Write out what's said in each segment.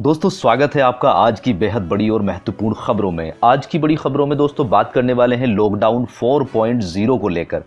दोस्तों स्वागत है आपका आज की बेहद बड़ी और महत्वपूर्ण खबरों में। आज की बड़ी खबरों में दोस्तों बात करने वाले हैं लॉकडाउन 4.0 को लेकर।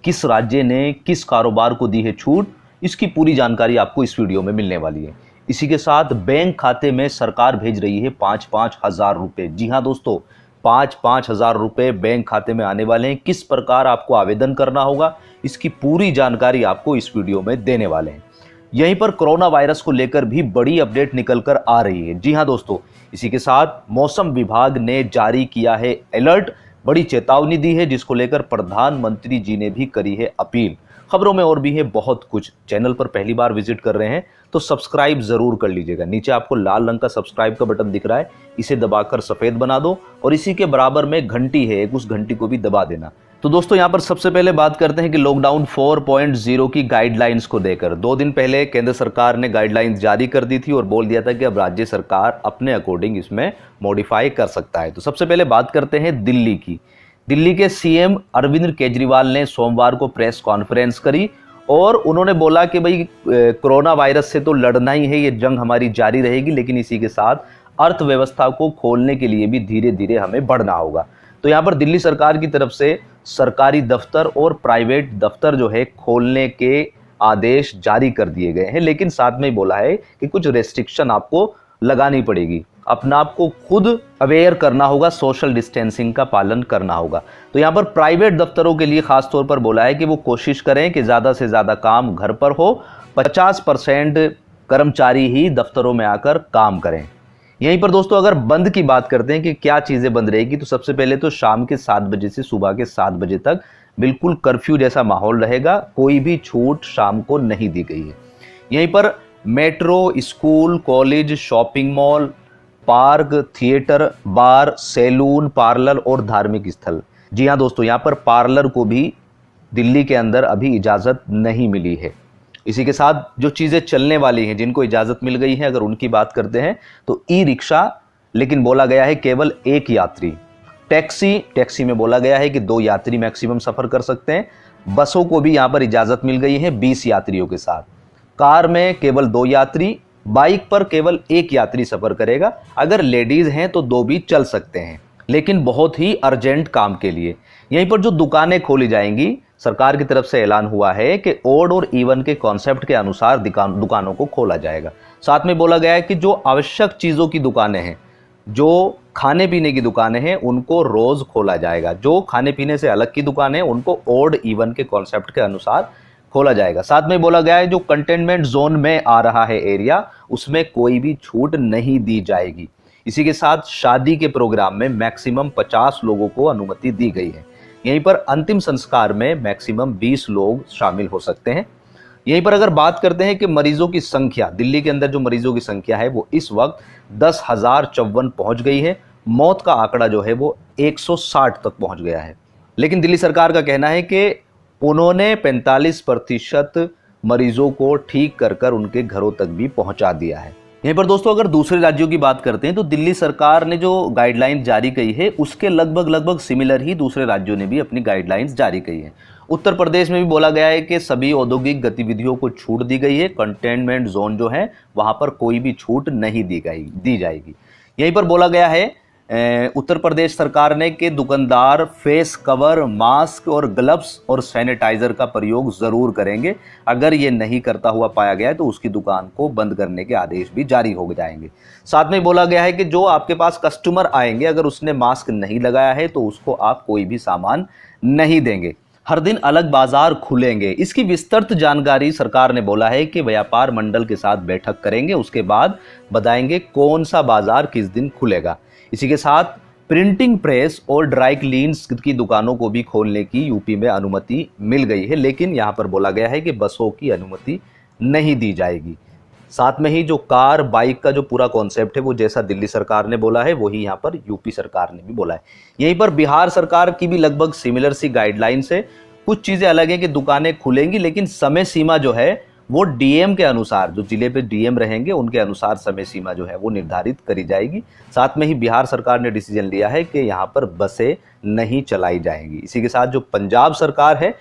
किस राज्य ने किस कारोबार को दी है छूट, इसकी पूरी जानकारी आपको इस वीडियो में मिलने वाली है। इसी के साथ बैंक खाते में सरकार भेज रही है 5-5 हजार रुपए। जी हाँ दोस्तों, 5-5 हजार रुपए बैंक खाते में आने वाले हैं। किस प्रकार आपको आवेदन करना होगा, इसकी पूरी जानकारी आपको इस वीडियो में देने वाले हैं। यहीं पर कोरोना वायरस को लेकर भी बड़ी अपडेट निकलकर आ रही है। जी हां दोस्तों, इसी के साथ मौसम विभाग ने जारी किया है अलर्ट, बड़ी चेतावनी दी है, जिसको लेकर प्रधानमंत्री जी ने भी करी है अपील। खबरों में और भी है बहुत कुछ। चैनल पर पहली बार विजिट कर रहे हैं तो सब्सक्राइब जरूर कर लीजिएगा। नीचे आपको लाल रंग का सब्सक्राइब का बटन दिख रहा है, इसे दबाकर सफेद बना दो और इसी के बराबर में घंटी है, उस घंटी को भी दबा देना। तो दोस्तों यहाँ पर सबसे पहले बात करते हैं कि लॉकडाउन 4.0 की गाइडलाइंस को देकर 2 दिन पहले केंद्र सरकार ने गाइडलाइंस जारी कर दी थी और बोल दिया था कि अब राज्य सरकार अपने अकॉर्डिंग इसमें मॉडिफाई कर सकता है। तो सबसे पहले बात करते हैं दिल्ली की। दिल्ली के सीएम अरविंद केजरीवाल ने सोमवार को प्रेस कॉन्फ्रेंस करी और उन्होंने बोला कि भाई कोरोना वायरस से तो लड़ना ही है, ये जंग हमारी जारी रहेगी, लेकिन इसी के साथ अर्थव्यवस्था को खोलने के लिए भी धीरे धीरे हमें बढ़ना होगा। तो यहाँ पर दिल्ली सरकार की तरफ से सरकारी दफ्तर और प्राइवेट दफ्तर जो है खोलने के आदेश जारी कर दिए गए हैं, लेकिन साथ में ही बोला है कि कुछ रेस्ट्रिक्शन आपको लगानी पड़ेगी, अपना आपको खुद अवेयर करना होगा, सोशल डिस्टेंसिंग का पालन करना होगा। तो यहाँ पर प्राइवेट दफ्तरों के लिए खास तौर पर बोला है कि वो कोशिश करें कि ज़्यादा से ज़्यादा काम घर पर हो, 50% कर्मचारी ही दफ्तरों में आकर काम करें। यहीं पर दोस्तों अगर बंद की बात करते हैं कि क्या चीज़ें बंद रहेगी, तो सबसे पहले तो शाम के 7 बजे से सुबह के 7 बजे तक बिल्कुल कर्फ्यू जैसा माहौल रहेगा, कोई भी छूट शाम को नहीं दी गई है। यहीं पर metro, school, college, shopping mall, park, theatre, bar, salon, parlour और धार्मिक स्थल। जी हाँ दोस्तों, यहाँ पर पार्लर को भी दिल्ली के अंदर अभी इजाज़त नहीं मिली है। इसी के साथ जो चीज़ें चलने वाली हैं, जिनको इजाज़त मिल गई है, अगर उनकी बात करते हैं तो ई रिक्शा, लेकिन बोला गया है केवल 1 यात्री। टैक्सी में बोला गया है कि 2 यात्री मैक्सिमम सफ़र कर सकते हैं। बसों को भी यहाँ पर इजाज़त मिल गई है 20 यात्रियों के साथ। कार में केवल 2 यात्री, बाइक पर केवल 1 यात्री सफ़र करेगा। अगर लेडीज़ हैं तो 2 भी चल सकते हैं, लेकिन बहुत ही अर्जेंट काम के लिए। यहीं पर जो दुकानें खोली जाएंगी, सरकार की तरफ से ऐलान हुआ है कि ओड और इवन के कॉन्सेप्ट के अनुसार दुकानों को खोला जाएगा। साथ में बोला गया है कि जो आवश्यक चीज़ों की दुकानें हैं, जो खाने पीने की दुकानें हैं, उनको रोज़ खोला जाएगा। जो खाने पीने से अलग की दुकानें हैं, उनको ओड इवन के कॉन्सेप्ट के अनुसार खोला जाएगा। साथ में बोला गया है जो कंटेनमेंट जोन में आ रहा है एरिया, उसमें कोई भी छूट नहीं दी जाएगी। इसी के साथ शादी के प्रोग्राम में मैक्सिमम 50 लोगों को अनुमति दी गई है। यहीं पर अंतिम संस्कार में मैक्सिमम 20 लोग शामिल हो सकते हैं। यहीं पर अगर बात करते हैं कि मरीजों की संख्या, दिल्ली के अंदर जो मरीजों की संख्या है वो इस वक्त 10,054 पहुंच गई है। मौत का आंकड़ा जो है वो 160 तक पहुंच गया है। लेकिन दिल्ली सरकार का कहना है कि उन्होंने 45% मरीजों को ठीक कर उनके घरों तक भी पहुंचा दिया है। यहीं पर दोस्तों अगर दूसरे राज्यों की बात करते हैं तो दिल्ली सरकार ने जो गाइडलाइंस जारी की है उसके लगभग सिमिलर ही दूसरे राज्यों ने भी अपनी गाइडलाइंस जारी की है। उत्तर प्रदेश में भी बोला गया है कि सभी औद्योगिक गतिविधियों को छूट दी गई है। कंटेनमेंट जोन जो है वहां पर कोई भी छूट नहीं दी जाएगी। यहीं पर बोला गया है उत्तर प्रदेश सरकार ने कि दुकानदार फेस कवर, मास्क और ग्लव्स और सैनिटाइजर का प्रयोग जरूर करेंगे। अगर ये नहीं करता हुआ पाया गया है तो उसकी दुकान को बंद करने के आदेश भी जारी हो जाएंगे। साथ में बोला गया है कि जो आपके पास कस्टमर आएंगे, अगर उसने मास्क नहीं लगाया है तो उसको आप कोई भी सामान नहीं देंगे। हर दिन अलग बाजार खुलेंगे। इसकी विस्तृत जानकारी सरकार ने बोला है कि व्यापार मंडल के साथ बैठक करेंगे, उसके बाद बताएंगे कौन सा बाजार किस दिन खुलेगा। इसी के साथ प्रिंटिंग प्रेस और ड्राई क्लीन्स की दुकानों को भी खोलने की यूपी में अनुमति मिल गई है, लेकिन यहाँ पर बोला गया है कि बसों की अनुमति नहीं दी जाएगी। साथ में ही जो कार बाइक का जो पूरा कॉन्सेप्ट है वो जैसा दिल्ली सरकार ने बोला है वही यहाँ पर यूपी सरकार ने भी बोला है। यहीं पर बिहार सरकार की भी लगभग सिमिलर सी गाइडलाइंस है। कुछ चीज़ें अलग है कि दुकानें खुलेंगी, लेकिन समय सीमा जो है वो डीएम के अनुसार, जो जिले पे डीएम रहेंगे उनके अनुसार समय सीमा जो है वो निर्धारित करी जाएगी। साथ में ही बिहार सरकार ने डिसीजन लिया है कि यहाँ पर बसें नहीं चलाई जाएंगी। इसी के साथ जो पंजाब सरकार है,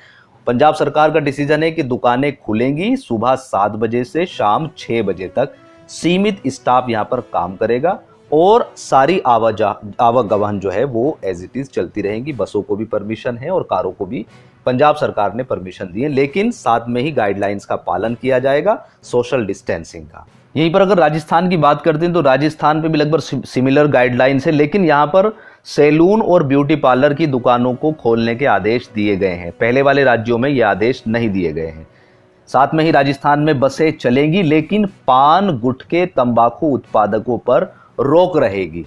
पंजाब सरकार का डिसीजन है कि दुकानें खुलेंगी सुबह 7 बजे से शाम 6 बजे तक। सीमित स्टाफ यहाँ पर काम करेगा और सारी आवागमन जो है वो एज इट इज चलती रहेंगी। बसों को भी परमिशन है और कारों को भी पंजाब सरकार ने परमिशन दी है, लेकिन साथ में ही गाइडलाइंस का पालन किया जाएगा, सोशल डिस्टेंसिंग का। यहीं पर अगर राजस्थान की बात करते हैं तो राजस्थान पे भी लगभग सिमिलर गाइडलाइंस है, लेकिन यहाँ पर सैलून और ब्यूटी पार्लर की दुकानों को खोलने के आदेश दिए गए हैं। पहले वाले राज्यों में ये आदेश नहीं दिए गए हैं। साथ में ही राजस्थान में बसें चलेंगी, लेकिन पान, गुटखे, तंबाकू उत्पादकों पर रोक रहेगी।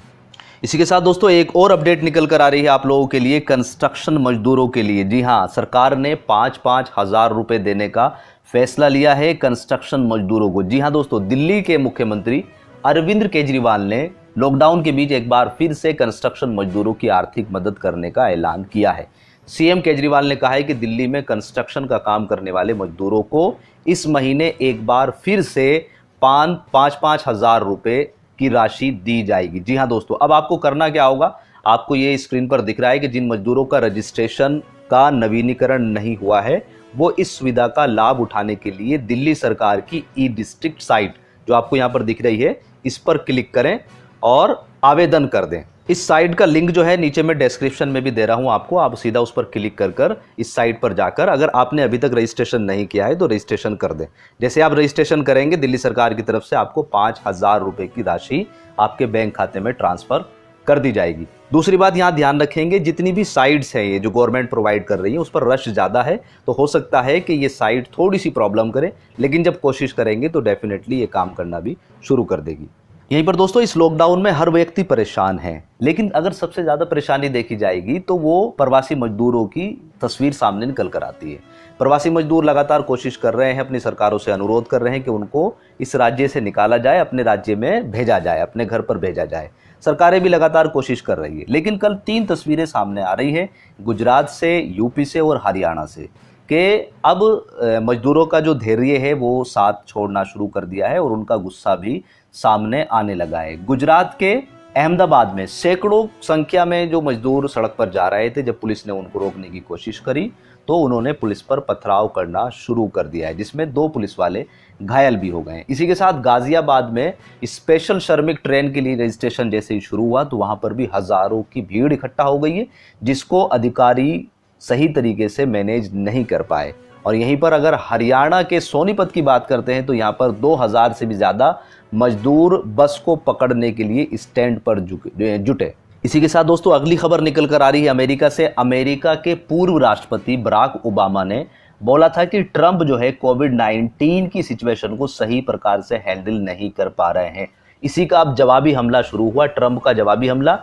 इसी के साथ दोस्तों एक और अपडेट निकल कर आ रही है आप लोगों के लिए कंस्ट्रक्शन मजदूरों के लिए। जी हाँ, सरकार ने 5-5 हज़ार रुपए देने का फैसला लिया है कंस्ट्रक्शन मजदूरों को। जी हाँ दोस्तों, दिल्ली के मुख्यमंत्री अरविंद केजरीवाल ने लॉकडाउन के बीच एक बार फिर से कंस्ट्रक्शन मजदूरों की आर्थिक मदद करने का ऐलान किया है। सीएम केजरीवाल ने कहा है कि दिल्ली में कंस्ट्रक्शन का काम करने वाले मजदूरों को इस महीने एक बार फिर से 5-5 हज़ार रुपए की राशि दी जाएगी। जी हाँ दोस्तों, अब आपको करना क्या होगा, आपको ये स्क्रीन पर दिख रहा है कि जिन मजदूरों का रजिस्ट्रेशन का नवीनीकरण नहीं हुआ है वो इस सुविधा का लाभ उठाने के लिए दिल्ली सरकार की ई डिस्ट्रिक्ट साइट जो आपको यहाँ पर दिख रही है इस पर क्लिक करें और आवेदन कर दें। इस साइट का लिंक जो है नीचे मैं डिस्क्रिप्शन में भी दे रहा हूं आपको, आप सीधा उस पर क्लिक कर इस साइट पर जाकर अगर आपने अभी तक रजिस्ट्रेशन नहीं किया है तो रजिस्ट्रेशन कर दें। जैसे आप रजिस्ट्रेशन करेंगे दिल्ली सरकार की तरफ से आपको 5,000 रुपए की राशि आपके बैंक खाते में ट्रांसफर कर दी जाएगी। दूसरी बात यहाँ ध्यान रखेंगे, जितनी भी साइट्स हैं ये जो गवर्नमेंट प्रोवाइड कर रही है उस पर रश ज़्यादा है, तो हो सकता है कि ये साइट थोड़ी सी प्रॉब्लम करे, लेकिन जब कोशिश करेंगे तो डेफिनेटली ये काम करना भी शुरू कर देगी। यहीं पर दोस्तों इस लॉकडाउन में हर व्यक्ति परेशान है, लेकिन अगर सबसे ज़्यादा परेशानी देखी जाएगी तो वो प्रवासी मजदूरों की तस्वीर सामने निकल कर आती है। प्रवासी मजदूर लगातार कोशिश कर रहे हैं, अपनी सरकारों से अनुरोध कर रहे हैं कि उनको इस राज्य से निकाला जाए, अपने राज्य में भेजा जाए, अपने घर पर भेजा जाए। सरकारें भी लगातार कोशिश कर रही है, लेकिन कल 3 तस्वीरें सामने आ रही हैं गुजरात से, यूपी से और हरियाणा से, कि अब मजदूरों का जो धैर्य है वो साथ छोड़ना शुरू कर दिया है और उनका गुस्सा भी सामने आने लगा है। गुजरात के अहमदाबाद में सैकड़ों संख्या में जो मजदूर सड़क पर जा रहे थे, जब पुलिस ने उनको रोकने की कोशिश करी तो उन्होंने पुलिस पर पथराव करना शुरू कर दिया है, जिसमें 2 पुलिस वाले घायल भी हो गए। इसी के साथ गाजियाबाद में स्पेशल श्रमिक ट्रेन के लिए रजिस्ट्रेशन जैसे ही शुरू हुआ तो वहां पर भी हजारों की भीड़ इकट्ठा हो गई है, जिसको अधिकारी सही तरीके से मैनेज नहीं कर पाए। और यहीं पर अगर हरियाणा के सोनीपत की बात करते हैं तो यहाँ पर 2000 से भी ज़्यादा मजदूर बस को पकड़ने के लिए स्टैंड पर जुटे। इसी के साथ दोस्तों अगली खबर निकल कर आ रही है अमेरिका से। अमेरिका के पूर्व राष्ट्रपति बराक ओबामा ने बोला था कि ट्रंप जो है कोविड-19 की सिचुएशन को सही प्रकार से हैंडल नहीं कर पा रहे हैं। इसी का अब जवाबी हमला शुरू हुआ, ट्रंप का जवाबी हमला।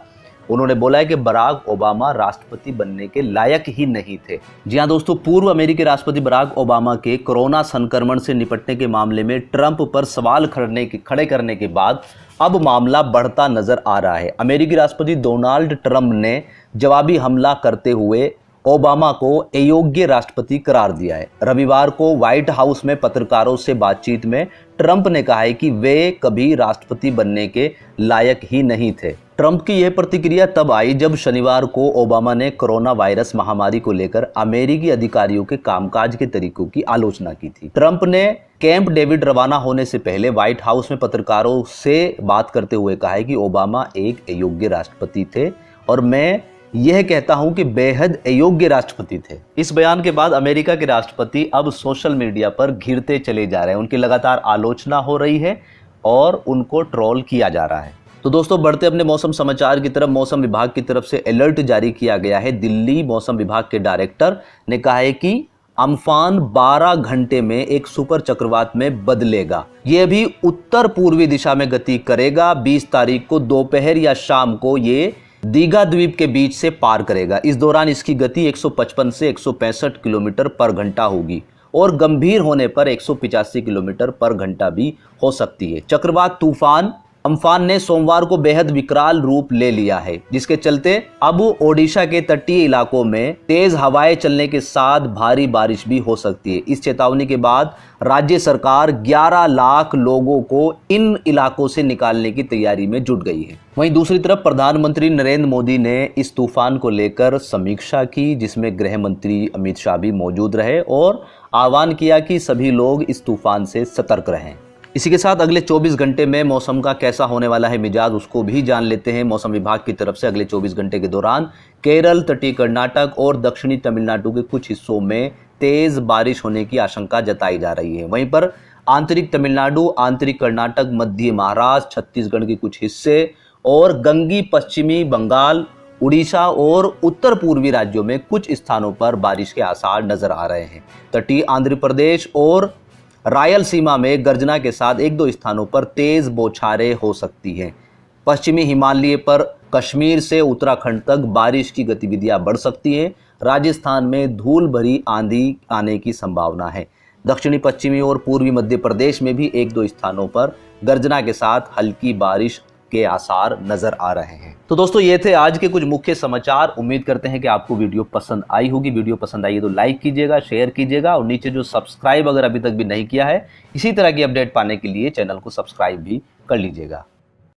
उन्होंने बोला है कि बराक ओबामा राष्ट्रपति बनने के लायक ही नहीं थे। जी हाँ दोस्तों, पूर्व अमेरिकी राष्ट्रपति बराक ओबामा के कोरोना संक्रमण से निपटने के मामले में ट्रंप पर सवाल खड़े करने के बाद अब मामला बढ़ता नजर आ रहा है। अमेरिकी राष्ट्रपति डोनाल्ड ट्रंप ने जवाबी हमला करते हुए ओबामा को अयोग्य राष्ट्रपति करार दिया है। रविवार को व्हाइट हाउस में पत्रकारों से बातचीत में ट्रंप ने कहा है कि वे कभी राष्ट्रपति बनने के लायक ही नहीं थे। ट्रंप की यह प्रतिक्रिया तब आई जब शनिवार को ओबामा ने कोरोना वायरस महामारी को लेकर अमेरिकी अधिकारियों के कामकाज के तरीकों की आलोचना की थी। ट्रंप ने कैंप डेविड रवाना होने से पहले व्हाइट हाउस में पत्रकारों से बात करते हुए कहा है कि ओबामा एक अयोग्य राष्ट्रपति थे और मैं यह कहता हूं कि बेहद अयोग्य राष्ट्रपति थे। इस बयान के बाद अमेरिका के राष्ट्रपति अब सोशल मीडिया पर घिरते चले जा रहे हैं, उनकी लगातार आलोचना हो रही है और उनको ट्रोल किया जा रहा है। तो दोस्तों बढ़ते अपने मौसम समाचार की तरफ, मौसम विभाग की तरफ से अलर्ट जारी किया गया है। दिल्ली मौसम विभाग के डायरेक्टर ने कहा है कि अम्फान 12 घंटे में एक सुपर चक्रवात में बदलेगा। यह भी उत्तर पूर्वी दिशा में गति करेगा। 20 तारीख को दोपहर या शाम को ये दीघा द्वीप के बीच से पार करेगा। इस दौरान इसकी गति 155 से 165 किलोमीटर पर घंटा होगी और गंभीर होने पर 185 किलोमीटर पर घंटा भी हो सकती है। चक्रवात तूफान अम्फान ने सोमवार को बेहद विकराल रूप ले लिया है, जिसके चलते अब ओडिशा के तटीय इलाकों में तेज हवाएं चलने के साथ भारी बारिश भी हो सकती है। इस चेतावनी के बाद राज्य सरकार 11 लाख लोगों को इन इलाकों से निकालने की तैयारी में जुट गई है। वहीं दूसरी तरफ प्रधानमंत्री नरेंद्र मोदी ने इस तूफान को लेकर समीक्षा की, जिसमें गृह मंत्री अमित शाह भी मौजूद रहे और आह्वान किया कि सभी लोग इस तूफान से सतर्क रहें। इसी के साथ अगले 24 घंटे में मौसम का कैसा होने वाला है मिजाज, उसको भी जान लेते हैं। मौसम विभाग की तरफ से अगले 24 घंटे के दौरान केरल, तटीय कर्नाटक और दक्षिणी तमिलनाडु के कुछ हिस्सों में तेज बारिश होने की आशंका जताई जा रही है। वहीं पर आंतरिक तमिलनाडु, आंतरिक कर्नाटक, मध्य महाराष्ट्र, छत्तीसगढ़ के कुछ हिस्से और गंगी पश्चिमी बंगाल, उड़ीसा और उत्तर पूर्वी राज्यों में कुछ स्थानों पर बारिश के आसार नजर आ रहे हैं। तटीय आंध्र प्रदेश और रायलसीमा में गर्जना के साथ एक दो स्थानों पर तेज बौछारें हो सकती हैं। पश्चिमी हिमालय पर कश्मीर से उत्तराखंड तक बारिश की गतिविधियां बढ़ सकती हैं। राजस्थान में धूल भरी आंधी आने की संभावना है। दक्षिणी पश्चिमी और पूर्वी मध्य प्रदेश में भी एक दो स्थानों पर गर्जना के साथ हल्की बारिश के आसार नजर आ रहे हैं। तो दोस्तों ये थे आज के कुछ मुख्य समाचार। उम्मीद करते हैं कि आपको वीडियो पसंद आई होगी। वीडियो पसंद आई है तो लाइक कीजिएगा, शेयर कीजिएगा और नीचे जो सब्सक्राइब अगर अभी तक भी नहीं किया है, इसी तरह की अपडेट पाने के लिए चैनल को सब्सक्राइब भी कर लीजिएगा।